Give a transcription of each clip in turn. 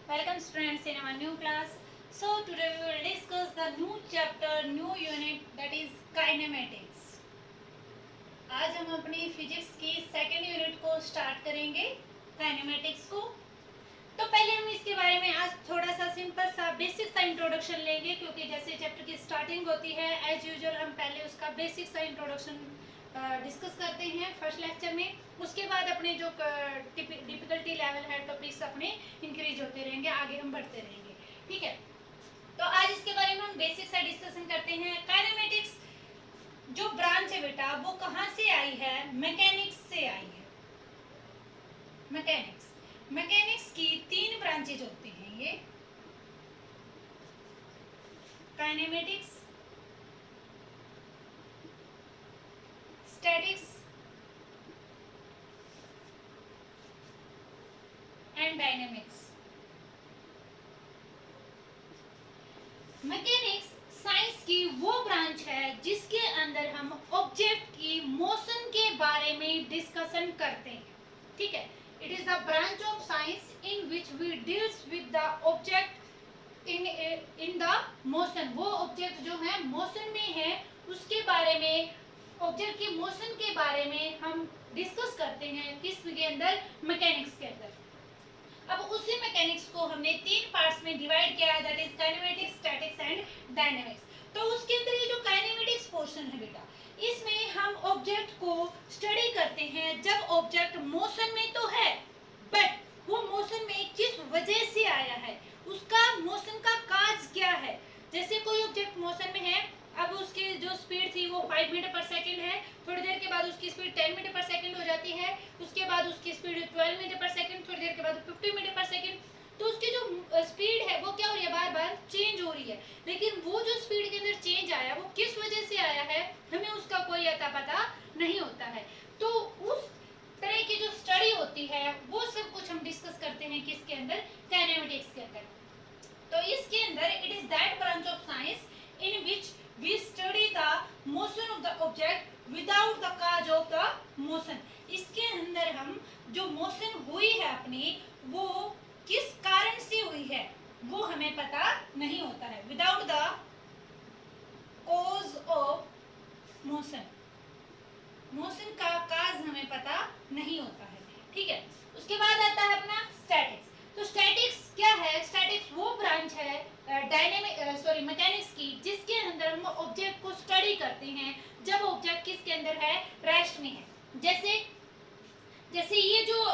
Welcome students in our new class. So today we will discuss the new chapter, new unit, that is kinematics. आज हम अपनी physics की second unit को start करेंगे, kinematics को। तो पहले हम इसके बारे में आज थोड़ा सा सिंपल सा बेसिक सा इंट्रोडक्शन लेंगे, क्योंकि जैसे चैप्टर की स्टार्टिंग होती है एज यूजुअल हम पहले उसका बेसिक सा इंट्रोडक्शन डिस्कस करते हैं फर्स्ट लेक्चर में। उसके बाद अपने जो डिफिकल्टी लेवल है टॉपिक्स अपने इंक्रीज होते रहेंगे, आगे हम बढ़ते रहेंगे, ठीक है। तो आज इसके बारे में हम बेसिक सा डिस्कशन करते हैं। काइनेमेटिक्स जो ब्रांच है बेटा वो कहाँ से आई है? मैकेनिक्स से आई है। मैकेनिक्स की तीन ब्रांचेज होती हैं ये, kinematics, statics and dynamics. Mechanics science की वो ब्रांच है जिसके अंदर हम ऑब्जेक्ट की मोशन के बारे में डिस्कशन करते हैं, ठीक है। It is the branch of science in which we deals with the object in the motion. वो ऑब्जेक्ट जो है मोशन में है उसके बारे में, ऑब्जेक्ट की मोशन के बारे में हम डिस्कस करते हैं किसके अंदर? मैकेनिक्स के अंदर। अब उसी मैकेनिक्स को हमने तीन पार्ट्स में डिवाइड किया है, that is kinematics, statics and dynamics. तो उसके अंदर ये जो काइनेमेटिक्स पोर्शन है बेटा, इसमें हम ऑब्जेक्ट को स्टडी करते हैं जब ऑब्जेक्ट मोशन में तो है, बट वो मोशन में किस वजह से आया है, उसका मोशन का काज क्या है। जैसे कोई ऑब्जेक्ट मोशन में है, अब उसकी जो स्पीड थी वो 5 मीटर पर सेकंड है, थोड़ी देर के बाद उसकी स्पीड 10 मीटर पर सेकंड हो जाती है, उसके बाद उसकी स्पीड 12 मीटर पर सेकंड, थोड़ी देर के बाद 50 मीटर पर सेकंड। तो उसकी जो स्पीड है वो क्या हो रही है? बार बार चेंज हो रही है। लेकिन वो जो स्पीड के अंदर चेंज आया वो किस वजह से आया है, हमें उसका कोई अता पता नहीं होता है। तो उस तरह की जो स्टडी होती है वो सब कुछ हम डिस्कस करते हैं किसके अंदर? काइनेमेटिक्स के अंदर। तो इसके अंदर it is that branch of science in which we study the motion of the object without the cause of the motion। इसके अंदर हम जो मोशन हुई है अपनी वो किस कारण से हुई है वो हमें पता नहीं होता है, without the cause of motion. Motion का काज हमें पता नहीं होता है, ठीक है। उसके बाद आता है अपना स्टैटिक्स। तो स्टैटिक्स क्या है? स्टैटिक्स वो ब्रांच है मैकेनिक्स की जिसके अंदर हम ऑब्जेक्ट को स्टडी करते हैं जब ऑब्जेक्ट किसके अंदर है? रेस्ट में है। जैसे ये जो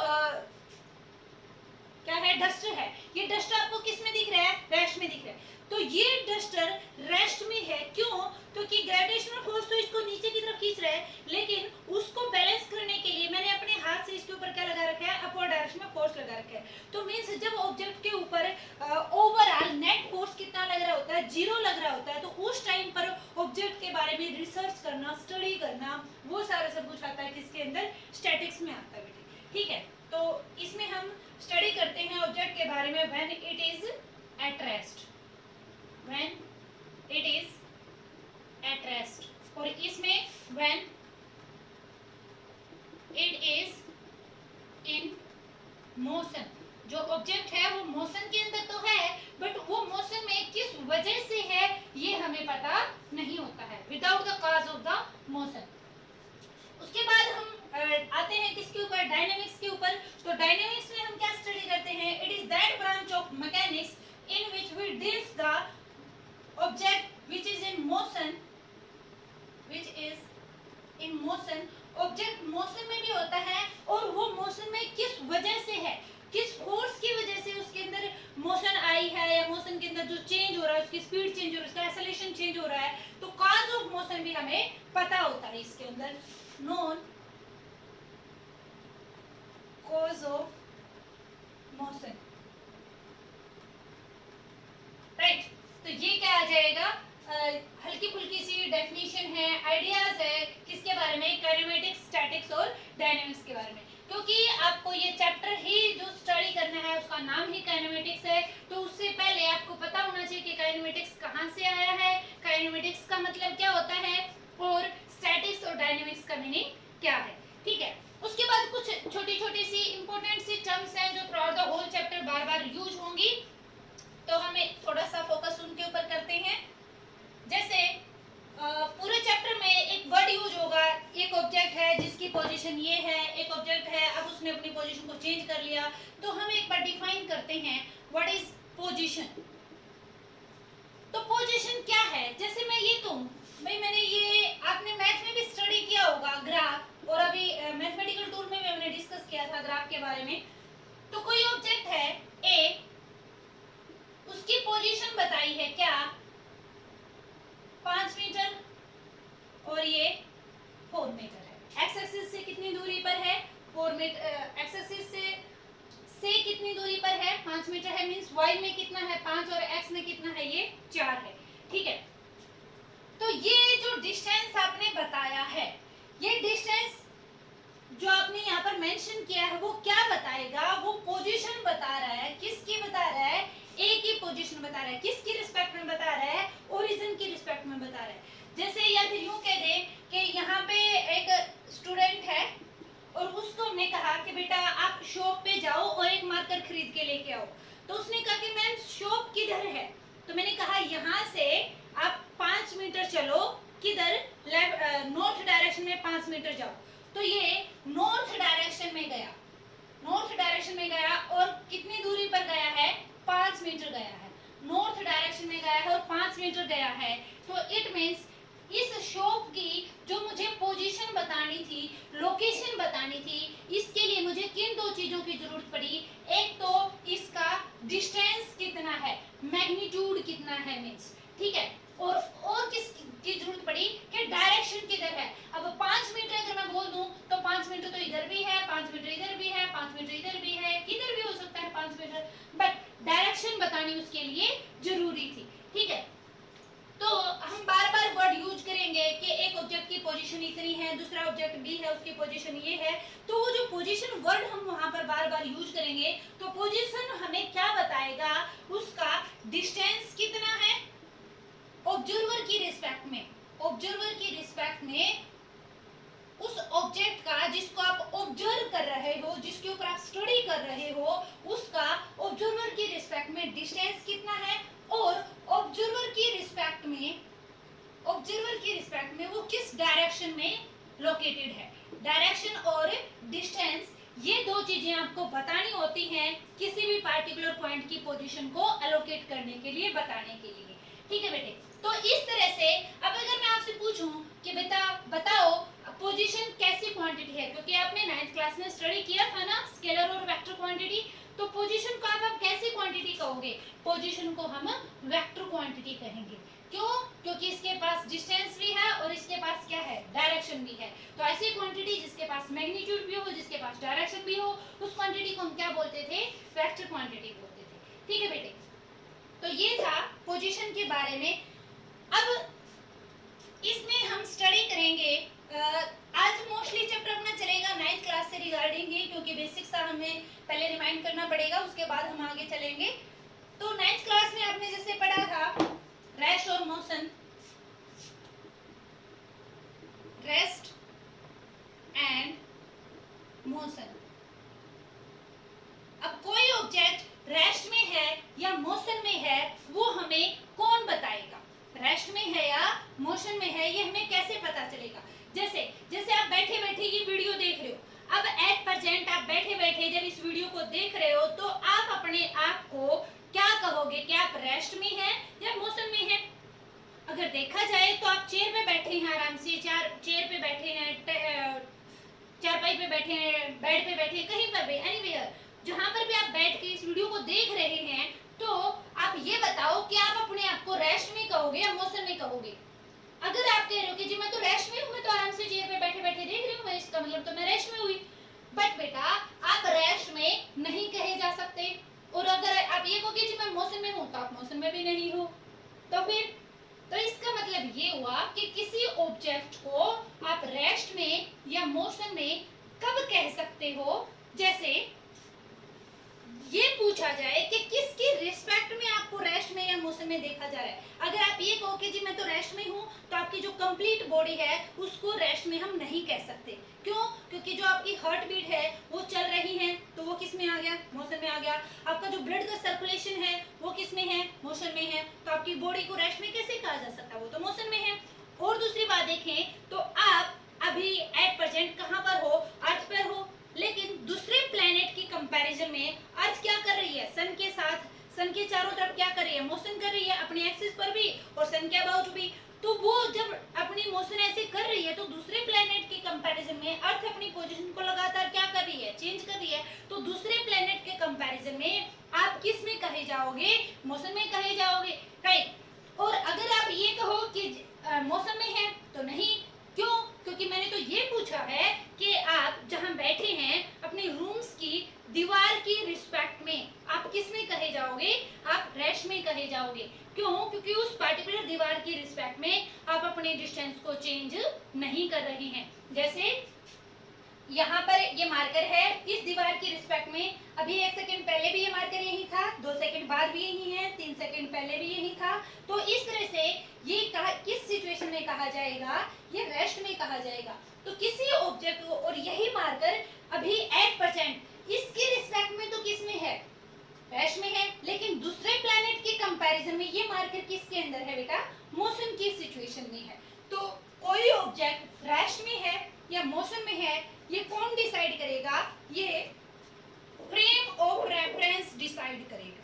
क्या है? डस्टर है। ये डस्टर आपको किस में दिख रहा है? रेस्ट में दिख रहा है। तो ये डस्टर रेस्ट में है, क्यों? क्योंकि ग्रेविटेशनल फोर्स तो इसको नीचे की तरफ खींच रहा है, लेकिन उसको बैलेंस करने के लिए मैंने अपने हाथ से इसके ऊपर क्या लगा रखा है? अपवर्ड डायरेक्शन में फोर्स लगा रखा है। तो मींस जब ऑब्जेक्ट के ऊपर ओवरऑल नेट फोर्स कितना लग रहा होता है? 0 लग रहा होता है। तो उस टाइम पर ऑब्जेक्ट के बारे में रिसर्च करना, स्टडी करना, वो सारा सब कुछ आता है किसके अंदर? स्टैटिक्स में आता है बेटे, ठीक है। तो इसमें हम स्टडी करते हैं ऑब्जेक्ट के बारे में when it is at rest, when it is at rest, और इसमें when it is in motion. जो ऑब्जेक्ट है वो मोशन के अंदर तो है, बट वो मोशन में किस वजह से है ये हमें पता नहीं होता है, without the cause of the motion. उसके बाद हम आते हैं किसके ऊपर? डायनेमिक्स के ऊपर। तो डायनेमिक्स में हम क्या स्टडी करते हैं? It is that branch of mechanics in which we deals the object which is in motion, object motion में भी होता है, और वो मोशन में किस वजह से है, किस फोर्स की वजह से उसके अंदर मोशन आई है, या मोशन के अंदर जो चेंज हो रहा है, उसकी स्पीड चेंज हो रहा है, उसका एक्सेलरेशन चेंज हो रहा है। तो कॉज ऑफ मोशन भी हमें पता होता है इसके अंदर, known cause of motion, right. तो ये क्या आ जाएगा? हल्की फुल्की सी डेफिनेशन है, आइडियाज है किसके बारे में? काइनेमेटिक्स, स्टैटिक्स और डायनेमिक्स के बारे में। क्योंकि आपको ये चैप्टर ही जो स्टडी करना है उसका नाम ही काइनेमेटिक्स है, तो उससे पहले आपको पता होना चाहिए कि काइनेमेटिक्स कहाँ से आया है, काइनेमेटिक्स का मतलब क्या होता है, और स्टैटिक्स और डायनेमिक्स का मीनिंग क्या है, ठीक है। उसके बाद कुछ छोटी छोटी सी इंपॉर्टेंट सी टर्म्स हैं जो throughout the whole chapter बार बार यूज होंगी, तो हमें थोड़ा सा फोकस उनके ऊपर करते हैं। जैसे पूरे चैप्टर में एक वर्ड यूज होगा, एक ऑब्जेक्ट है जिसकी पोजीशन ये है, एक ऑब्जेक्ट है अब उसने अपनी पोजीशन को चेंज कर लिया, तो हम एक बार डिफाइन करते हैं व्हाट इज पोजीशन। तो पोजीशन क्या है, जैसे मैं ये कहूँ भाई, मैंने ये आपने मैथ में भी स्टडी किया होगा ग्राफ, और अभी मैथमेटिकल टूल में भी हमने डिस्कस किया था ग्राफ के बारे में। तो कोई ऑब्जेक्ट है ए, उसकी पोजीशन बताई है क्या 5 मीटर और ये 4 मीटर है। एक्स एक्सिस से कितनी दूरी पर है 4 मीटर, एक्स एक्सिस से कितनी दूरी पर है 5 मीटर है, मींस y में कितना है 5 और x में कितना है ये 4 है। ठीक है, तो ये जो डिस्टेंस आपने बताया है, ये डिस्टेंस जो आपने यहाँ पर मेंशन किया है वो क्या बताएगा, वो पोजीशन बता रहा है। किसकी बता रहा है, ए की पोजीशन बता रहा है। किसकी रिस्पेक्ट में बता रहा है, ओरिजिन की रिस्पेक्ट में बता रहा है। जैसे या फिर यूं कह दे कि यहाँ पे एक स्टूडेंट है और उसको हमने कहा कि बेटा आप शॉप पे जाओ और एक मार्कर खरीद के लेके आओ, तो उसने कहा कि मैम शॉप किधर है, तो मैंने कहा यहाँ से आप 5 मीटर चलो, किधर, नॉर्थ डायरेक्शन में 5 मीटर जाओ, तो ये नॉर्थ डायरेक्शन में गया, नॉर्थ डायरेक्शन में गया और कितनी दूरी पर गया है 5 मीटर गया है, नॉर्थ डायरेक्शन में गया है और 5 मीटर गया है। तो इट मींस इस शॉप की जो मुझे पोजीशन बतानी थी, लोकेशन बतानी थी, इसके लिए मुझे किन दो चीजों की जरूरत पड़ी, एक तो इसका डिस्टेंस कितना है, मैग्नीट्यूड कितना है मींस, ठीक है, और किस की जरूरत पड़ी कि डायरेक्शन किधर है। अब 5 मीटर अगर मैं बोल दूं तो 5 मीटर तो इधर भी है, 5 मीटर इधर भी है, 5 मीटर इधर भी है, किधर भी हो सकता है 5 मीटर, बट डायरेक्शन बतानी उसके लिए जरूरी थी। ठीक है, तो हम बार बार वर्ड यूज करेंगे कि एक ऑब्जेक्ट की पोजीशन इतनी है, दूसरा ऑब्जेक्ट बी है उसकी पोजीशन ये है, तो वो जो पोजीशन वर्ड हम वहां पर बार बार यूज करेंगे, तो पोजीशन हमें क्या बताएगा, उसका डिस्टेंस कितना है ऑब्जर्वर की रिस्पेक्ट में, ऑब्जर्वर की रिस्पेक्ट में उस ऑब्जेक्ट का जिसको आप ऑब्जर्व कर रहे हो, जिसके ऊपर आप स्टडी कर रहे हो, उसका ऑब्जर्वर की रिस्पेक्ट में डिस्टेंस कितना है, और ऑब्जर्वर की रिस्पेक्ट में, ऑब्जर्वर की रिस्पेक्ट में वो किस डायरेक्शन में लोकेटेड है। डायरेक्शन और डिस्टेंस ये दो चीजें आपको बतानी होती हैं किसी भी पार्टिकुलर पॉइंट की पोजीशन को एलोकेट करने के लिए, बताने के लिए। ठीक है बेटे, तो इस तरह से अब अगर मैं आपसे पूछूं कि बेटा बताओ पोजीशन कैसी क्वांटिटी है, क्योंकि आपने 9th क्लास में स्टडी किया था ना स्केलर और वेक्टर क्वांटिटी, तो पोजीशन को आप कैसी क्वांटिटी कहोगे, पोजीशन को हम वेक्टर क्वांटिटी कहेंगे। क्यों, क्योंकि इसके पास डिस्टेंस भी है और इसके पास क्या है, डायरेक्शन भी है। तो ऐसी क्वांटिटी जिसके पास मैग्नीट्यूड भी हो, जिसके पास डायरेक्शन भी हो, उस क्वांटिटी को हम क्या बोलते थे, वेक्टर क्वांटिटी बोलते थे। ठीक है बेटे, तो ये था पोजीशन के बारे में। अब इसमें हम स्टडी करेंगे, आज मोस्टली चैप्टर अपना चलेगा 9th क्लास से रिगार्डिंग ही, क्योंकि बेसिक्स का हमें पहले रिमाइंड करना पड़ेगा, उसके बाद हम आगे चलेंगे। तो 9th क्लास में आपने जैसे पढ़ा था रेस्ट और मोशन, रेस्ट एंड मोशन। अब कोई ऑब्जेक्ट रेस्ट में है या मोशन में है वो हमें कौन बताएगा, रेस्ट में है या मोशन में है, ये हमें कैसे पता चलेगा। जैसे आप बैठे बैठे ये वीडियो देख रहे हो, अब एट प्रेजेंट आप बैठे बैठे जब इस वीडियो को देख रहे हो तो आप अपने आप को क्या कहोगे कि आप रेस्ट में हैं या मोशन में हैं। अगर देखा जाए तो आप चेयर पे बैठे हैं, आराम से चेयर पे बैठे हैं, चारपाई पे बैठे हैं, बेड पे बैठे हैं, कहीं पर भी, एनीवेयर जहां पर भी आप बैठ के इस वीडियो को देख रहे हैं, तो आप ये बताओ कि आप अपने आप को रेस्ट में कहोगे या मोशन में कहोगे। अगर आप कह रहे हो कि जी मैं तो रेस्ट में हूँ, मैं तो आराम से चेयर पे बैठे बैठे देख रही हूँ, मैं इसका मतलब तो मैं रेस्ट में हुई, बट बेटा आप रेस्ट में नहीं कहे जा सकते। और अगर आप ये कहोगे जी मैं मोशन में हूँ, तो आप मोशन में भी नहीं हो, तो फिर तो इसका मतलब ये हुआ कि किसी ऑब्जेक्ट को आप रेस्ट में या मोशन में कब कह सकते हो। जैसे ये पूछा जाए कि किसकी रिस्पेक्ट में आपको रेस्ट में या मोशन में देखा जा रहा है। अगर आप ये कहो कि जी मैं तो रेस्ट में हूँ, तो आपकी जो कंप्लीट बॉडी है उसको रेस्ट में हम नहीं कह सकते। क्यों? क्योंकि जो आपकी हार्ट बीट है वो चल रही है, तो वो किस में आ गया? मोशन में आ गया। आपका जो ब्लड का सर्कुलेशन है वो किस में है? मोशन में है। तो आपकी बॉडी को रेस्ट में कैसे कहा जा सकता है? वो तो मोशन में है। और दूसरी बात देखें तो आप अभी एट प्रेजेंट कहाँ पर हो? अर्थ पर हो। लेकिन दूसरे प्लेनेट की कंपैरिजन में अर्थ क्या कर रही है? सन के साथ, सन के चारों तरफ क्या कर रही है? मोशन कर रही है, अपनी एक्सिस पर भी और सन के अबाउट भी। तो वो जब अपनी मोशन ऐसे कर रही है तो दूसरे प्लेनेट की कंपैरिजन में अर्थ अपनी पोजीशन को लगातार क्या कर रही है? चेंज कर रही है। तो दूसरे प्लेनेट के कंपैरिजन में आप किस में कहे जाओगे? मोशन में कहे जाओगे, राइट। और अगर आप ये कहो कि मौसम में है तो नहीं। क्यों? क्योंकि मैंने तो ये पूछा है कि आप जहां बैठे हैं अपने रूम्स की दीवार की रिस्पेक्ट में आप किस में कहे जाओगे? आप रेस्ट में कहे जाओगे। क्यों? क्योंकि उस पर्टिकुलर दीवार की रिस्पेक्ट में आप अपने डिस्टेंस को चेंज नहीं कर रहे हैं। जैसे यहाँ पर ये मार्कर है, इस दीवार की रिस्पेक्ट में अभी 1 सेकंड पहले भी ये मार्कर यही था, 2 सेकंड बाद भी यही है, 3 सेकंड पहले भी यही था। तो इस तरह से ये किस सिचुएशन में कहा जाएगा? ये रेस्ट में कहा जाएगा। तो किसी ऑब्जेक्ट को, और यही मार्कर अभी एट परसेंट इसकी रिस्पेक्ट में तो किस में है? रेस्ट में है। लेकिन दूसरे प्लैनेट के कंपैरिजन में ये मार्कर किसके अंदर है बेटा? मोशन की सिचुएशन में है। तो कोई ऑब्जेक्ट रेस्ट में है या मोशन में है, ये कौन डिसाइड करेगा? ये फ्रेम ऑफ रेफरेंस डिसाइड करेगा।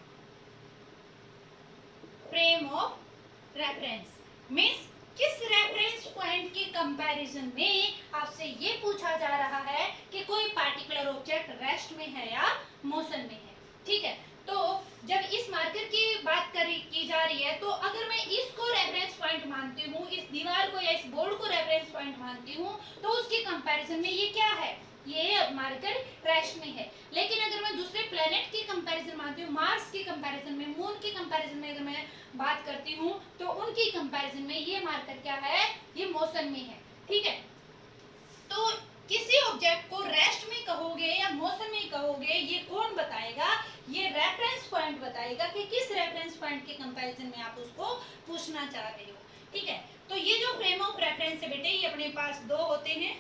फ्रेम ऑफ रेफरेंस मींस किस रेफरेंस पॉइंट के कंपैरिजन में आपसे ये पूछा जा रहा है कि कोई पार्टिकुलर ऑब्जेक्ट रेस्ट में है या मोशन में है। ठीक है, तो जब इस मार्कर की बात की जा रही है, तो अगर मैं इसको रेफरेंस पॉइंट मानती हूँ, इस दीवार को या इस बोर्ड को रेफरेंस पॉइंट मानती हूँ, तो उसके कंपैरिजन में ये क्या है? ये मार्कर रेस्ट में है। लेकिन अगर मैं दूसरे प्लेनेट की कंपैरिजन मानती हूँ, मार्स की कंपैरिजन में, मून की कंपैरिजन में अगर मैं बात करती हूँ, तो उनकी कंपैरिजन में ये मार्कर क्या है? ये मोशन में है। ठीक है, तो किसी ऑब्जेक्ट को रेस्ट में कहोगे या मोशन में कहोगे, ये कौन बताएगा? ये रेफरेंस पॉइंट बताएगा कि किस रेफरेंस पॉइंट के कंपैरिजन में आप उसको पूछना चाह रहे हो। ठीक है, तो ये जो फ्रेम ऑफ रेफरेंस है बेटे, ये अपने पास दो होते हैं।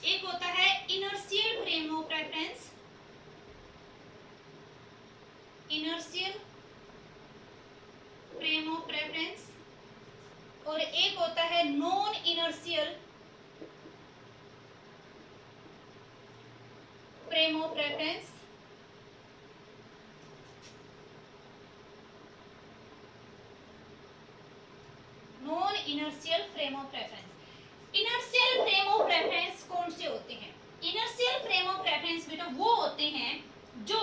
एक होता है inertial frame of reference, inertial frame of reference, और एक होता है non inertial frame of reference. Non inertial frame of reference. Inertial frame of reference कौन से होते हैं? इनर्शियल फ्रेम ऑफ रेफरेंस बेटा वो होते हैं जो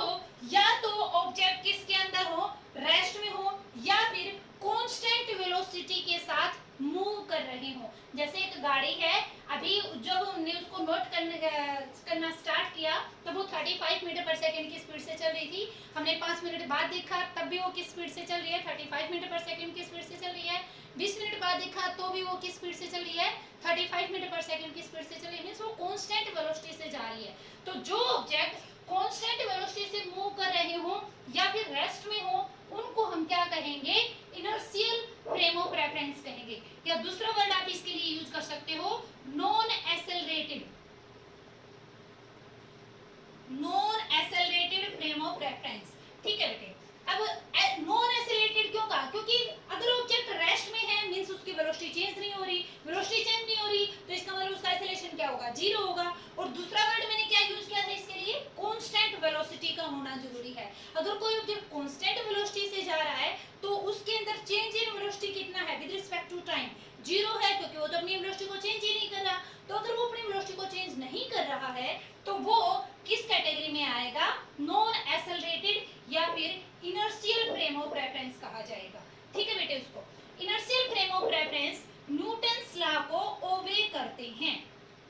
या तो ऑब्जेक्ट किसके अंदर हो? रेस्ट में हो, या फिर कांस्टेंट वेलोसिटी के साथ मूव कर रहे हो। जैसे एक गाड़ी है, अभी जब हमने उसको नोट करना स्टार्ट किया तब वो 35 मीटर पर सेकंड की स्पीड से चल रही थी। हमने 5 मिनट बाद देखा तब भी वो किस स्पीड से चल रही है? 35 मीटर पर सेकंड की स्पीड से चल रही है। 20 मिनट बाद देखा तो भी वो किस स्पीड से चल रही है? 35 मीटर पर सेकंड की स्पीड से चल रही है। मींस वो कांस्टेंट वेलोसिटी से जा रही है। तो जो ऑब्जेक्ट कांस्टेंट वेलोसिटी से मूव कर रहे हो या फिर रेस्ट में हो, उनको हम क्या कहेंगे? इनर्शियल फ्रेम ऑफ रेफरेंस कहेंगे। या दूसरा वर्ड आप इसके लिए यूज कर सकते हो, non accelerated, non accelerated frame of reference. ठीक है बेटे, अब नॉन एक्सेलरेटेड क्यों कहा? क्योंकि अगर ऑब्जेक्ट रेस्ट में है मींस उसकी वेलोसिटी चेंज नहीं हो रही, वेलोसिटी चेंज नहीं हो रही तो इसका मतलब उसका एक्सेलरेशन क्या होगा? जीरो होगा। और दूसरा वर्ड मैंने क्या यूज किया था इसके लिए? कांस्टेंट वेलोसिटी का होना जरूरी है। अगर कोई ऑब्जेक्ट कांस्टेंट वेलोसिटी से जा रहा है तो उसके अंदर चेंज इन वेलोसिटी कितना है with respect to time? Zero है, क्योंकि वो तो अपनी वेलोसिटी को चेंज ही नहीं कर रहा। तो अगर वो अपनी वेलोसिटी को चेंज नहीं कर रहा है तो वो किस कैटेगरी में आएगा? नॉन एक्सेलरेटेड या फिर इनर्शियल फ्रेम ऑफ रेफरेंस कहा जाएगा। ठीक है बेटे, उसको inertial frame of reference Newton's law को ओबे करते हैं।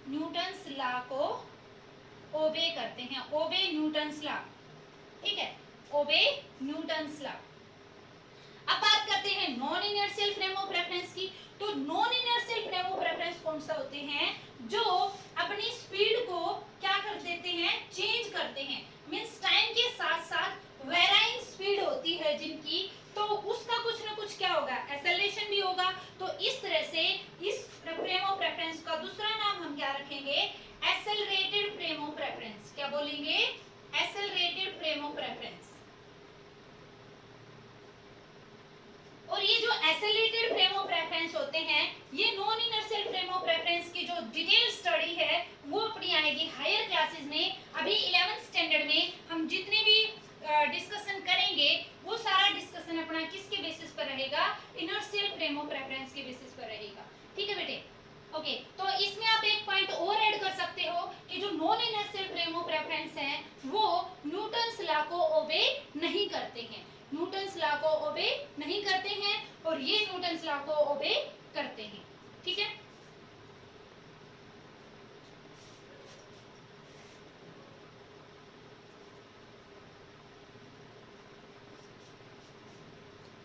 न्यूटन्स लॉ को ओबे करते हैं, ओबे न्यूटन्स लॉ। ठीक है, ओबे न्यूटन्स लॉ। अब बात करते हैं non inertial frame of reference की। तो non inertial frame of reference कौन सा होते हैं? जो अपनी स्पीड को क्या कर देते हैं? चेंज करते हैं। मीन्स टाइम के साथ साथ वेराइंग स्पीड होती है जिनकी, तो उसका कुछ ना कुछ क्या होगा, एक्सेलरेशन भी होगा। तो इस तरह से इस फ्रेम ऑफ रेफरेंस का दूसरा नाम हम क्या रखेंगे, एक्सेलरेटेड फ्रेम ऑफ रेफरेंस। क्या बोलेंगे, एक्सेलरेटेड फ्रेम ऑफ रेफरेंस। और ये जो एक्सेलरेटेड फ्रेम ऑफ रेफरेंस होते हैं, ये non inertial frame of reference की जो डिटेल स्टडी है वो अपनी आएगी हायर क्लासेस में। अभी 11th स्टैंडर्ड में हम जितने भी डिस्कशन करेंगे वो सारा डिस्कशन अपना किसके बेसिस पर रहेगा, इनर्शियल फ्रेम ऑफ रेफरेंस के बेसिस पर रहेगा। ठीक है बेटे, ओके। तो इसमें आप एक पॉइंट और ऐड कर सकते हो कि जो non inertial frame of reference है वो न्यूटन्स लॉ को ओबे नहीं करते हैं, न्यूटन्स लॉ को ओबे नहीं करते हैं, और ये न्यूटन्स लॉ को ओबे करते हैं। ठीक है,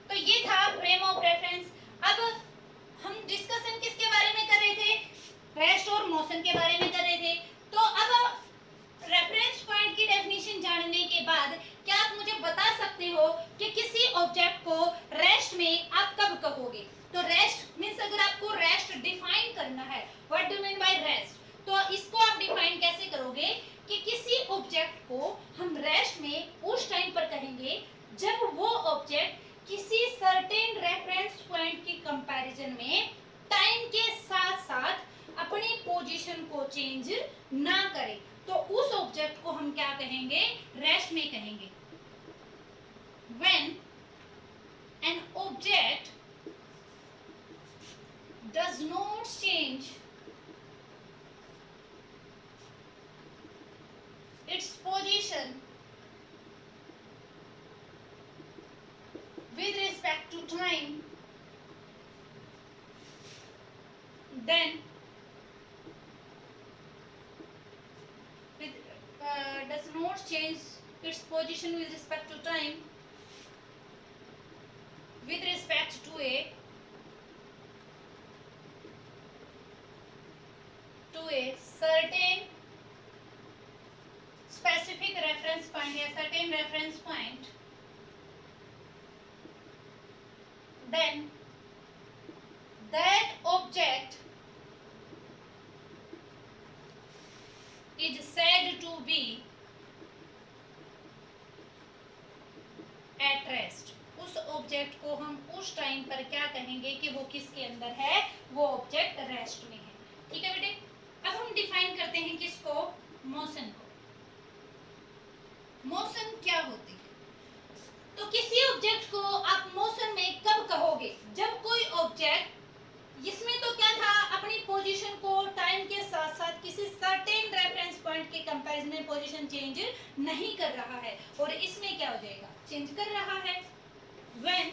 तो ये था फ्रेम ऑफ रेफरेंस। अब हम डिस्कशन किसके बारे में कर रहे थे, रेस्ट और मोशन के बारे में कर रहे थे। तो अब रेफरेंस पॉइंट की डेफिनेशन जानने के बाद क्या आप मुझे बता सकते हो कि किसी ऑब्जेक्ट को रेस्ट में आप कब कहोगे। तो रेस्ट मींस अगर आपको रेस्ट डिफाइन करना है, what do mean by rest, तो इसको आप डिफाइन कैसे करोगे कि किसी ऑब्जेक्ट को हम रेस्ट में उस टाइम पर कहेंगे जब वो ऑब्जेक्ट किसी सर्टेन रेफरेंस पॉइंट की कंपैरिजन में टाइम के साथ साथ अपनी पोजीशन को चेंज ना करे, तो उस ऑब्जेक्ट को हम क्या कहेंगे, रेस्ट में कहेंगे। When an object does not change its position with respect to time, then does not change its position with respect to time with respect to a certain specific reference point या certain reference point, then that object is said to be at rest। उस object को हम उस time पर क्या कहेंगे कि वो किसके अंदर है, वो ऑब्जेक्ट रेस्ट में है। ठीक है बेटे, अब हम डिफाइन करते हैं किसको, मोशन को। मोशन क्या होती है, तो किसी ऑब्जेक्ट को आप मोशन में कब कहोगे, जब कोई ऑब्जेक्ट, इसमें तो क्या था, अपनी पोजीशन को टाइम के साथ साथ किसी सर्टेन रेफरेंस पॉइंट के कंपैरिजन में पोजीशन चेंज नहीं कर रहा है, और इसमें क्या हो जाएगा, चेंज कर रहा है। When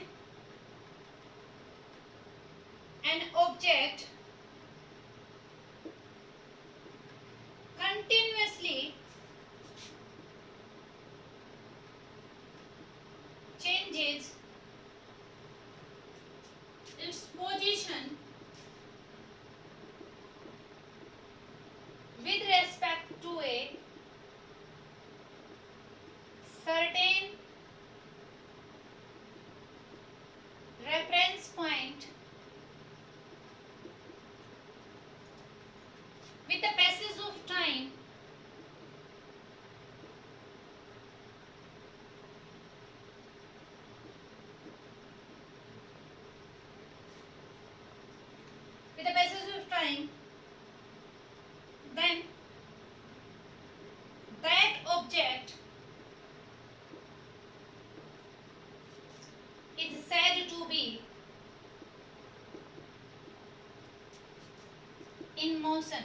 an object continuously changes its position with respect to a certain reference point with the passage of time, with the passage of time, then that object is said to be in motion।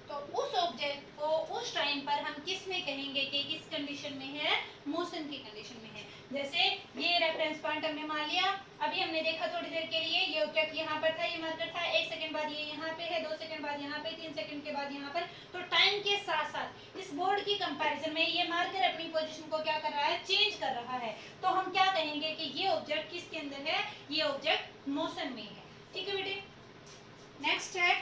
तो उस object को उस time पर हम किस में कहेंगे कि किस कंडीशन में है, मोशन की कंडीशन में है। जैसे ये रेफरेंस पॉइंट हमने मान लिया, अभी हमने देखा थोड़ी देर के लिए, ये ऑब्जेक्ट यहाँ पर था, ये मार्कर था, 1 सेकंड बाद ये यहाँ पे है, 2 सेकंड बाद यहाँ पे, 3 सेकंड के बाद यहाँ पर। तो टाइम के साथ साथ इस बोर्ड की कंपैरिजन में ये मार्कर अपनी पोजीशन को क्या कर रहा है, चेंज कर रहा है, तो हम क्या कहेंगे कि ये ऑब्जेक्ट किसके अंदर है, ये ऑब्जेक्ट मोशन में है। ठीक है बेटे, नेक्स्ट है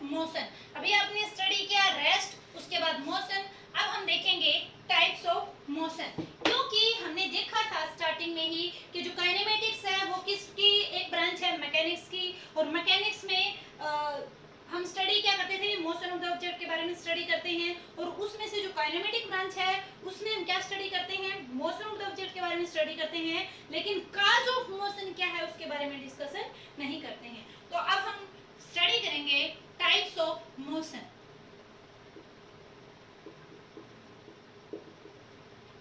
मोशन। अभी आपने स्टडी किया रेस्ट, उसके बाद मोशन। अब हम देखेंगे टाइप्स ऑफ मोशन, क्योंकि हमने देखा था स्टार्टिंग में ही कि जो काइनेमेटिक्स है वो किसकी एक ब्रांच है, मैकेनिक्स की। और मैकेनिक्स में हम स्टडी क्या करते थे, मोशन ऑफ द ऑब्जेक्ट के बारे में स्टडी करते हैं। और उसमें से जो काइनेमेटिक ब्रांच है उसमें हम क्या स्टडी करते हैं, मोशन ऑफ द ऑब्जेक्ट के बारे में स्टडी करते हैं, लेकिन काज ऑफ मोशन क्या है उसके बारे में डिस्कशन नहीं करते हैं। तो अब हम स्टडी करेंगे types of motion.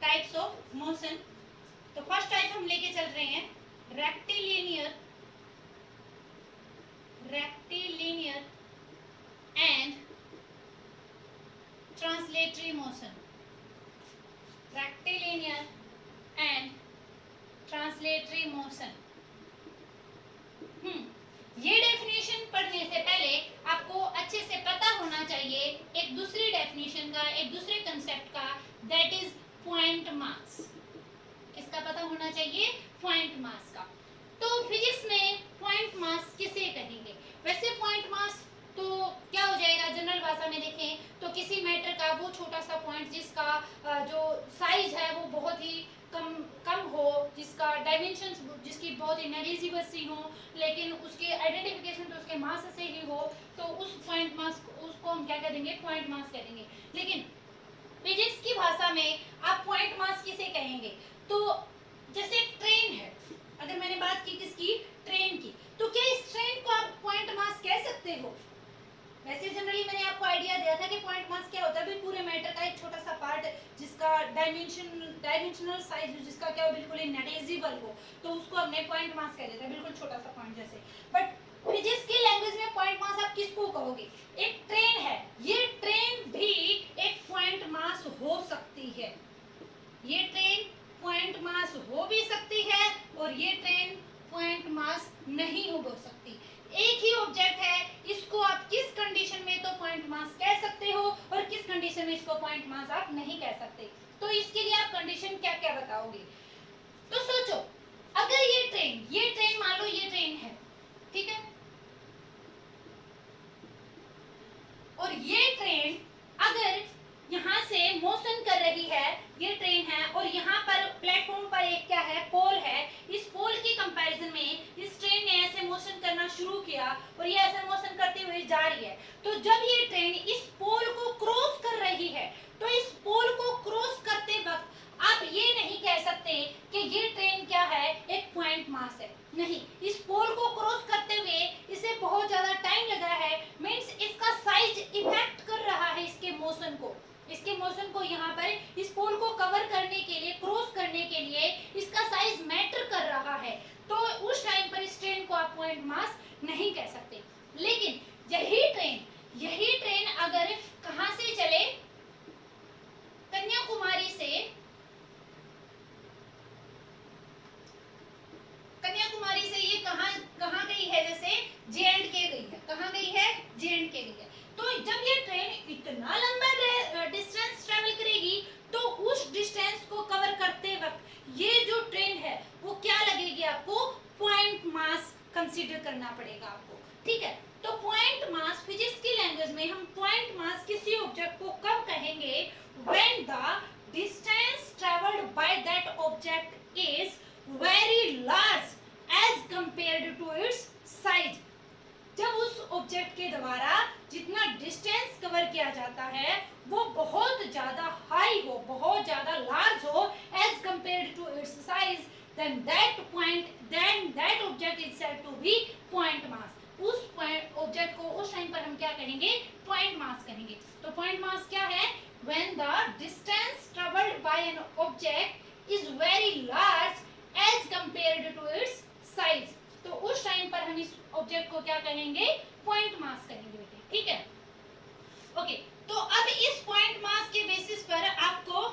Types of motion, तो फर्स्ट टाइप हम लेके चल रहे हैं rectilinear, rectilinear and translatory motion. Rectilinear and translatory motion. ये डेफिनेशन पढ़ने से पहले आपको अच्छे से पता होना चाहिए एक दूसरी डेफिनेशन का, एक दूसरे कंसेप्ट का, दैट इज पॉइंट मास। इसका पता होना चाहिए पॉइंट मास का। तो फिजिक्स में पॉइंट मास किसे कहेंगे? वैसे पॉइंट मास तो क्या हो जाएगा, जनरल भाषा में देखें तो किसी मैटर का वो छोटा सा पॉइंट जिसका जो साइज है वो बहुत ही कम हो, जिसका डायमेंशंस जिसकी बहुत ही नेग्लिजिबल सी हो, लेकिन उसकी आइडेंटिफिकेशन तो उसके मास से ही हो, तो उस पॉइंट मास उसको हम क्या कह देंगे, पॉइंट मास कह देंगे। लेकिन फिजिक्स की भाषा में आप पॉइंट मास किसे कहेंगे? तो जैसे एक ट्रेन है, अगर मैंने बात की किसकी, ट्रेन की, तो क्या इस ट्रेन को आप पॉइंट मास कह सकते हो? वैसे जनरली मैंने आपको आइडिया दिया था कि पॉइंट मास क्या होता है, भी पूरे मैटर का एक छोटा सा पार्ट जिसका डायमेंशनल साइज जिसका क्या हो, बिल्कुल ही नेग्लिजिबल हो, तो उसको हमने पॉइंट मास कह देते हैं, बिल्कुल छोटा सा पॉइंट जैसे। बट फिजिक्स की लैंग्वेज में पॉइंट मास आप किसको कहोगे? एक ट्रेन है, ये ट्रेन भी एक पॉइंट मास हो सकती है, ये ट्रेन पॉइंट मास हो भी सकती है और ये ट्रेन पॉइंट मास नहीं हो सकती। एक ही ऑब्जेक्ट है, इसको आप किस कंडीशन में तो पॉइंट मास कह सकते हो और किस कंडीशन में इसको पॉइंट मास आप नहीं कह सकते। तो इसके लिए आप कंडीशन क्या क्या बताओगे? तो सोचो, अगर ये ट्रेन मान लो ये ट्रेन है, ठीक है, और ये ट्रेन अगर यहाँ से मोशन कर रही है, ये ट्रेन है और यहाँ पर प्लेटफॉर्म पर एक क्या है, पोल है, इस पोल की कंपैरिजन में इस ट्रेन ने ऐसे मोशन करना शुरू किया और ये ऐसे मोशन करते हुए जा रही है। तो जब ये ट्रेन इस पोल को क्रॉस कर रही है, तो इस पोल को क्रॉस करते वक्त आप ये नहीं कह सकते कि ये ट्रेन क्या है, एक पॉइंट मास है, नहीं। इस पोल को क्रॉस करते हुए इसे बहुत ज्यादा टाइम लगा है, मींस इसका साइज इफेक्ट कर रहा है इसके मोशन को, इसके मोशन को यहाँ पर इस पोल को कवर करने के लिए, क्रॉस करने के लिए इसका साइज मैटर कर रहा है। तो उस टाइम पर इस ट्रेन को आप पॉइंट मास नहीं कह सकते। लेकिन यही ट्रेन अगर कहां से चले, कन्याकुमारी से ये कहां गई है, जैसे जे.एंड.के गई है, कहां गई है, जे.एंड.के गई है। तो जब ये ट्रेन इतना लंबा डिस्टेंस ट्रेवल करेगी, तो उस डिस्टेंस को कवर करते वक्त ये जो ट्रेन है वो क्या लगेगी, आपको पॉइंट मास कंसीडर करना पड़ेगा आपको, ठीक है। तो पॉइंट मास फिजिक्स की लैंग्वेज में हम पॉइंट मास किसी ऑब्जेक्ट को कब कहेंगे, when the distance travelled by that object is very large as compared to its size. जब उस ऑब्जेक्ट के द्वारा जितना डिस्टेंस कवर किया जाता है वो बहुत ज्यादा हाई हो, बहुत ज्यादा लार्ज हो as compared to its size, then that object is said to be point mass। उस पॉइंट ऑब्जेक्ट को उस टाइम पर हम क्या कहेंगे, पॉइंट मास कहेंगे। तो पॉइंट मास क्या है, when the distance traveled by an object is very large as compared to its size। तो उस टाइम पर हम इस ऑब्जेक्ट को क्या कहेंगे, पॉइंट मास कहेंगे बेटे, ठीक है। ओके, तो अब इस पॉइंट मास के बेसिस पर आपको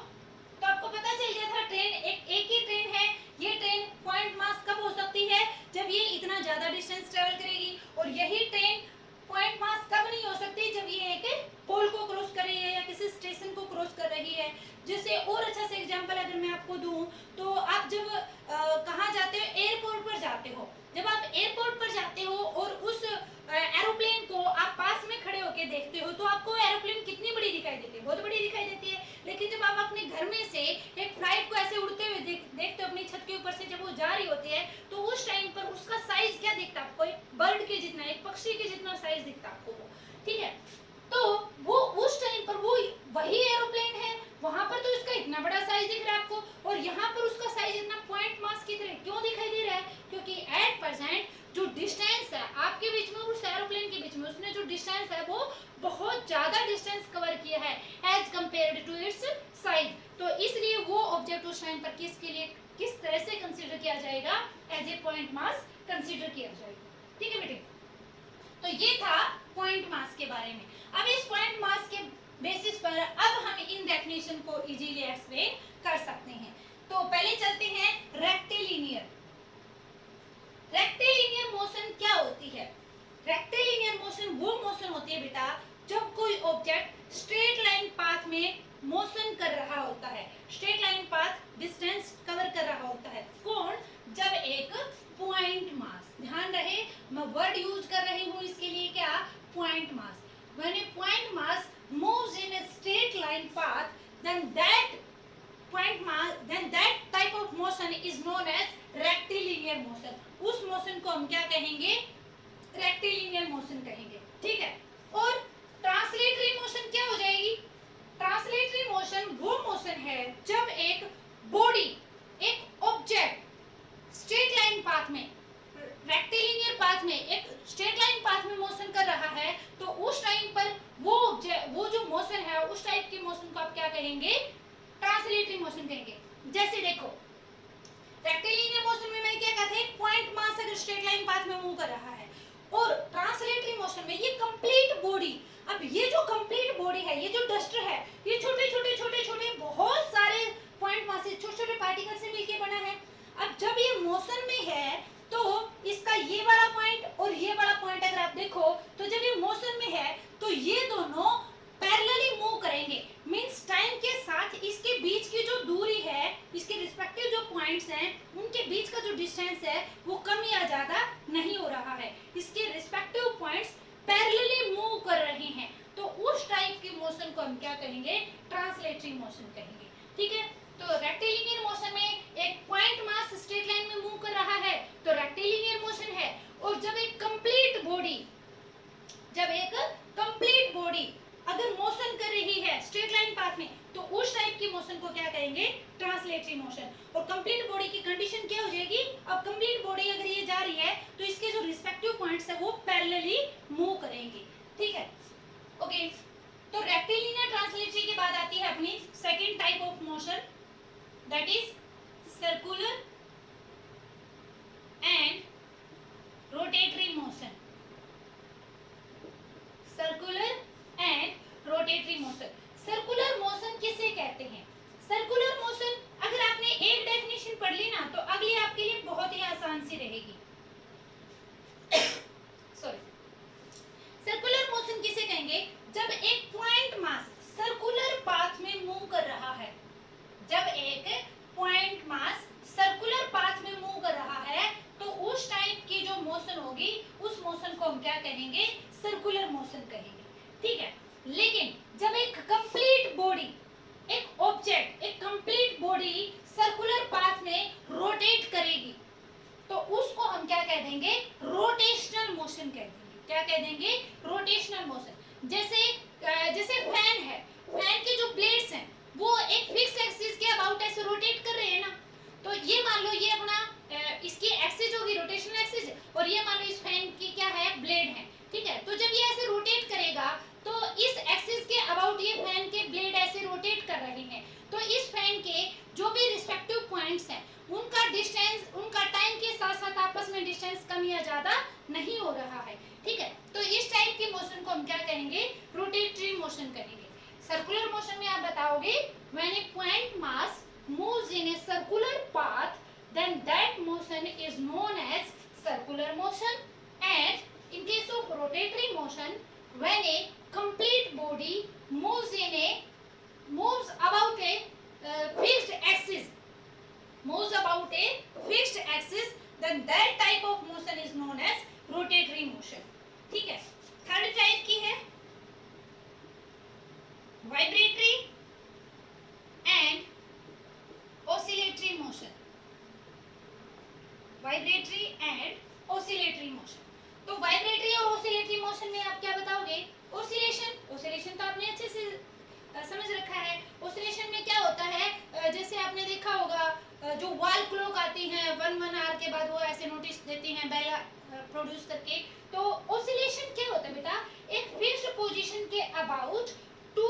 पता चल गया था ट्रेन एक ही ट्रेन है, ये ट्रेन पॉइंट मास कब हो सकती है, जब ये इतना ज्यादा डिस्टेंस ट्रेवल करेगी। और यही ट्रेन पॉइंट मास कब नहीं हो सकती, जब ये एक पोल को क्रॉस कर रही है या किसी स्टेशन को क्रॉस कर रही है। जैसे और अच्छा से एग्जांपल अगर मैं आपको दूं, तो आप जब कहाँ जाते हो, एयरपोर्ट पर जाते हो, जब आप एयरपोर्ट पर जाते हो और उस एरोप्लेन को आप देखते हो तो आपको एरोप्लेन कितनी बड़ी दिखाई देती है, बहुत बड़ी दिखाई देती है। लेकिन जब आप अपने घर में से एक फ्लाइट को ऐसे उड़ते हुए देखते हो अपनी छत के ऊपर से, जब वो जा रही होती है तो उस टाइम पर उसका साइज क्या दिखता है आपको, एक बर्ड के जितना, एक पक्षी के जितना साइज दिखता है आपको वो, ठीक है। तो वो उस टाइम पर वो वही एरोप्लेन है, वहां पर तो इसका इतना बड़ा साइज दिख रहा है आपको, और यहाँ पर उसका साइज इतना पॉइंट मास की तरह क्यों दिखाई दे रहा है, क्योंकि एट प्रेजेंट जो डिस्टेंस है आपके बीच में उस एरोप्लेन के बीच में, उसने जो डिस्टेंस है वो बहुत ज्यादा डिस्टेंस कवर किया है as compared to its size. तो इसलिए वो ऑब्जेक्ट उस टाइम पर किसके लिए, किस तरह से कंसीडर किया जाएगा, as a point mass consider किया जाएगा, ठीक है बेटे। तो ये था पॉइंट मास के बारे में। अब इस पॉइंट मास के बेसिस पर अब हम इन डेफिनेशन को इजीली एक्सप्लेन कर सकते हैं। तो पहले चलते हैं रेक्टिलिनियर। रेक्टिलिनियर मोशन क्या होती है? रेक्टिलिनियर मोशन वो मोशन होती है बेटा जब कोई ऑब्जेक्ट स्ट्रेट लाइन पाथ में मोशन कर रहा होता है, straight line path distance cover कर रहा होता है। कौन? जब एक पॉइंट मास, ध्यान रहे मैं वर्ड यूज कर रही हूं इसके लिए, क्या? Point mass. When A point mass moves in a straight line path, then that type of motion is known as rectilinear motion. उस मोशन को हम क्या कहेंगे? रेक्टिलिनियर मोशन कहेंगे, ठीक है। और ट्रांसलेटरी मोशन क्या हो जाएगी? ट्रांसलेटरी मोशन वो मोशन है जब एक बॉडी, एक ऑब्जेक्ट स्ट्रेट लाइन पाथ में, रेक्टिलिनियर पाथ में, एक स्ट्रेट लाइन पाथ में मोशन कर रहा है, तो उस टाइम पर वो जो मोशन है उस टाइप के मोशन को आप क्या कहेंगे? ट्रांसलेटरी मोशन कहेंगे। जैसे देखो रेक्टिलिनियर मोशन में मैं क्या कहते हैं, पॉइंट मास अगर स्ट्रेट लाइन पाथ में मूव कर रहा है, और ट्रांसलेटरी मोशन में ये कंप्लीट बॉडी, अब ये जो कंप्लीट बॉडी है, ये जो डस्टर है, ये छोटे छोटे छोटे छोटे बहुत सारे पॉइंट मास से, छोटे छोटे पार्टिकल से मिलकर बना है। अब जब ये मोशन में है तो इसका ये वाला पॉइंट और ये वाला पॉइंट अगर आप देखो तो जब ये मोशन में है तो ये दोनों पैरेलली मूव करेंगे, मींस टाइम के साथ इसके बीच की जो दूरी है, इसके रिस्पेक्टिव जो पॉइंट्स हैं उनके बीच का जो डिस्टेंस है वो कम या ज्यादा नहीं हो रहा है, इसके रिस्पेक्टिव पॉइंट्स पैरेलली मूव कर रहे हैं। तो उस टाइप के मोशन को हम क्या कहेंगे? ट्रांसलेटरी मोशन कहेंगे, ठीक है। तो रेक्टिलिनियर मोशन में एक पॉइंट मास स्ट्रेट लाइन में मूव कर रहा है तो रेक्टिलिनियर मोशन है, और जब एक कंप्लीट बॉडी अगर मोशन कर रही है स्ट्रेट लाइन पाथ में तो उस टाइप की मोशन को क्या कहेंगे? Translatory motion. और कंप्लीट बॉडी की कंडीशन क्या हो जाएगी? अब कंप्लीट बॉडी अगर ये जा रही है तो इसके जो रिस्पेक्टिव पॉइंट्स है वो पैरेलली मूव करेंगे, ठीक है, ओके। तो रेक्टिलिनियर ट्रांसलेटरी के बाद आती है अपनी second type of motion, that is circular and rotatory motion. Circular and rotatory motion. Circular motion किसे कहते हैं? सर्कुलर मोशन अगर आपने एक डेफिनेशन पढ़ ली ना तो अगली आपके लिए बहुत ही आसान सी रहेगी। सॉरी, सर्कुलर मोशन किसे कहेंगे? जब एक पॉइंट मास सर्कुलर पाथ में मूव कर रहा है, जब एक पॉइंट मास सर्कुलर पाथ में मूव कर रहा है तो उस टाइप की जो मोशन होगी उस मोशन को हम क्या कहेंगे? सर्कुलर मोशन कहेंगे, ठीक है। लेकिन जब एक कंप्लीट बॉडी, एक ऑब्जेक्ट, एक कंप्लीट बॉडी सर्कुलर पाथ में रोटेट करेगी तो उसको हम क्या कह देंगे? रोटेशनल मोशन कह देंगे। क्या कह देंगे? Rotational motion. जैसे फैन है, फैन के जो ब्लेड्स हैं वो एक फिक्स एक्सिस के अबाउट ऐसे रोटेट कर रहे हैं ना, तो ये मान लो ये अपना इसकी एक्सिस होगी रोटेशनल एक्सिस, और ये मान लो इस फैन की क्या है? ब्लेड है, ठीक है। तो जब ये ऐसे रोटेट करेगा तो इस एक्सिस के अबाउट ये फैन के ब्लेड ऐसे रोटेट कर रहे हैं, तो इस फैन के जो भी रिस्पेक्टिव पॉइंट्स हैं उनका डिस्टेंस, उनका टाइम के साथ साथ आपस में डिस्टेंस कम या ज्यादा नहीं हो रहा है, ठीक है। तो इस टाइप के मोशन को हम क्या कहेंगे? रोटेटरी मोशन कहेंगे। सर्कुलर मोशन में आप बताओगे when A point mass moves in a circular path, then that motion is known as circular motion. And in case of rotatory motion, when a complete body moves about a fixed axis, then that type of motion is known as rotatory motion, ठीक है। Third type की है vibratory and oscillatory motion, vibratory and oscillatory motion। तो vibratory और oscillatory motion में आप क्या बताओगे? oscillation तो आपने अच्छे से समझ रखा है। oscillation में क्या होता है, जैसे आपने देखा होगा जो वॉल क्लॉक आती हैं 1 आवर के बाद वो ऐसे नोटिस देती हैं बेल प्रोड्यूस करके। तो oscillation क्या होता है बेटा? एक फिक्स्ड पोजीशन के about to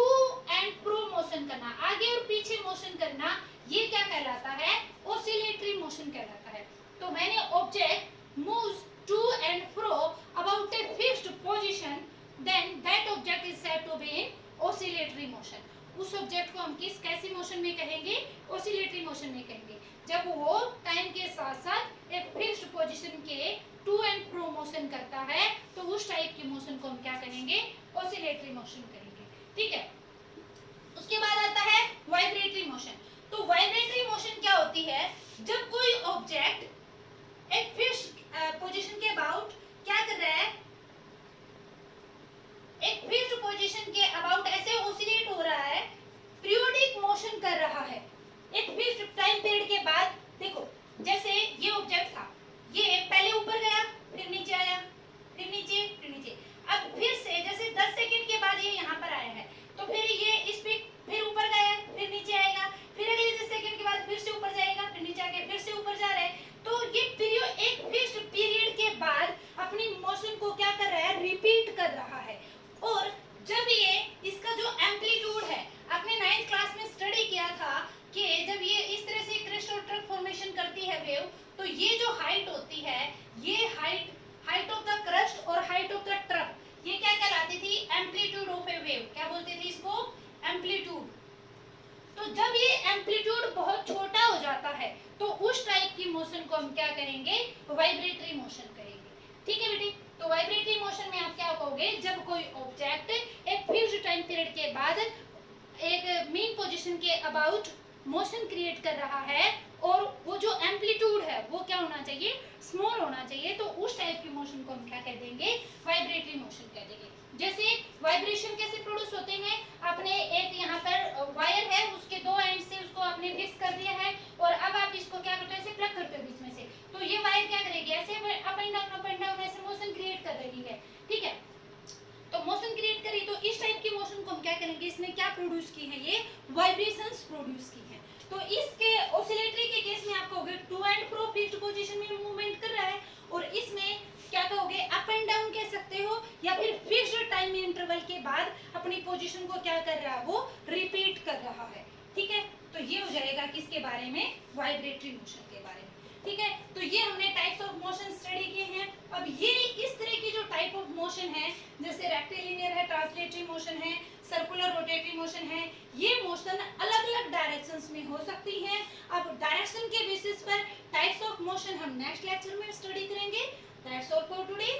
and fro motion करना, आगे और पीछे मोशन करना, ये क्या कहलाता है? oscillatory motion कहलाता है। तो मैंने object moves to and fro about a fixed position, then that object is said to be in oscillatory motion। उस ऑब्जेक्ट को हम कैसी मोशन में कहेंगे? oscillatory motion में कहेंगे। जब वो टाइम के साथ साथ एक फिक्स्ड पोजीशन के टू एंड फ्रो मोशन करता है, तो उस टाइप की मोशन को हम क्या कहेंगे? oscillatory motion कहेंगे। ठीक है। उसके बाद आता है वाइब्रेटरी मोशन। तो वाइब्रेटरी मोशन क्या होती है? जब कोई ऑब्जेक्ट एक फिक्स्ड पोजीशन के अबाउट क्या कर रहा है? एक फिक्स्ड पोजीशन के अबाउट ऐसे ऑसिलेट हो रहा है, पीरियोडिक मोशन कर रहा है एक फिक्स्ड टाइम पीरियड के बाद। देखो जैसे ये ऑब्जेक्ट था, ये पहले ऊपर गया, फिर नीचे आया, फिर नीचे, फिर नीचे। अब फिर से जैसे 10 सेकंड के बाद ये यहाँ पर आया है, तो फिर ये इस पे फिर ऊपर गया, फिर नीचे आएगा, फिर अगले 10 सेकंड के बाद फिर से ऊपर जाएगा, फिर नीचे आके फिर से ऊपर जा रहा है। तो ये पीरियड एक फिक्स्ड पीरियड के बाद अपनी मोशन को क्या कर रहा है? रिपीट कर रहा है। और जब ये इसका जो एम्पलीट्यूड है, आपने 9th क्लास में स्टडी किया था कि जब ये इस तरह से क्रेस्ट और ट्रफ फॉर्मेशन करती है वेव, तो ये जो हाइट होती है, ये हाइट ऑफ द क्रस्ट और हाइट ऑफ द ट्रफ, ये क्या कहलाती थी? Amplitude of A wave. क्या बोलते थे इसको? एम्पलीट्यूड। तो जब ये एम्पलीट्यूड बहुत छोटा हो जाता है, तो उस टाइप की मोशन को हम क्या करेंगे? वाइब्रेटरी मोशन करेंगे। ठीक है बेटी। तो वाइब्रेटरी मोशन में आप क्या कहोगे? जब कोई ऑब्जेक्ट एक फिक्स्ड टाइम पीरियड के बाद एक मीन पोजीशन के अबाउट मोशन क्रिएट कर रहा है, और वो जो एम्पलीट्यूड है वो क्या होना चाहिए? स्मॉल होना चाहिए। तो उस टाइप की मोशन को हम क्या कह देंगे? वाइब्रेटरी मोशन कह देंगे। जैसे वाइब्रेशन कैसे प्रोड्यूस होते हैं? आपने एक यहाँ पर वायर है, उसके दो एंड से उसको आपने फिक्स कर दिया है, और अब आप इसको क्या करते हो? ऐसे प्लग करते हो बीच में से, तो ये वायर क्या करेगी? ऐसे अप एंड डाउन ऐसे मोशन क्रिएट कर रही है। ठीक है। तो मोशन क्रिएट करी, तो इस टाइप की मोशन को हम क्या करेंगे? इसने क्या प्रोड्यूस की है? ये वाइब्रेशंस प्रोड्यूस की है। तो इसके ऑसिलेटरी के केस में आप कहोगे to and fro fixed position में मूवमेंट कर रहा है, और इसमें क्या कहोगे? अप एंड डाउन कह सकते हो, या फिर फिक्स्ड टाइम इंटरवल के बाद अपनी पोजीशन को क्या कर रहा है? वो रिपीट कर रहा है। ठीक है। तो ये हो जाएगा किसके बारे में? वाइब्रेटरी मोशन के बारे में। ठीक है। तो ये हमने टाइप्स ऑफ मोशन स्टडी किए हैं। अब ये इस तरह की जो टाइप ऑफ मोशन है, जैसे रेक्टिलिनियर है, ट्रांसलेटरी मोशन है, सर्कुलर रोटेटरी मोशन है, ये मोशन अलग अलग डायरेक्शंस में हो सकती हैं। अब डायरेक्शन के बेसिस पर टाइप्स ऑफ मोशन हम नेक्स्ट लेक्चर में स्टडी करेंगे। That's all for today.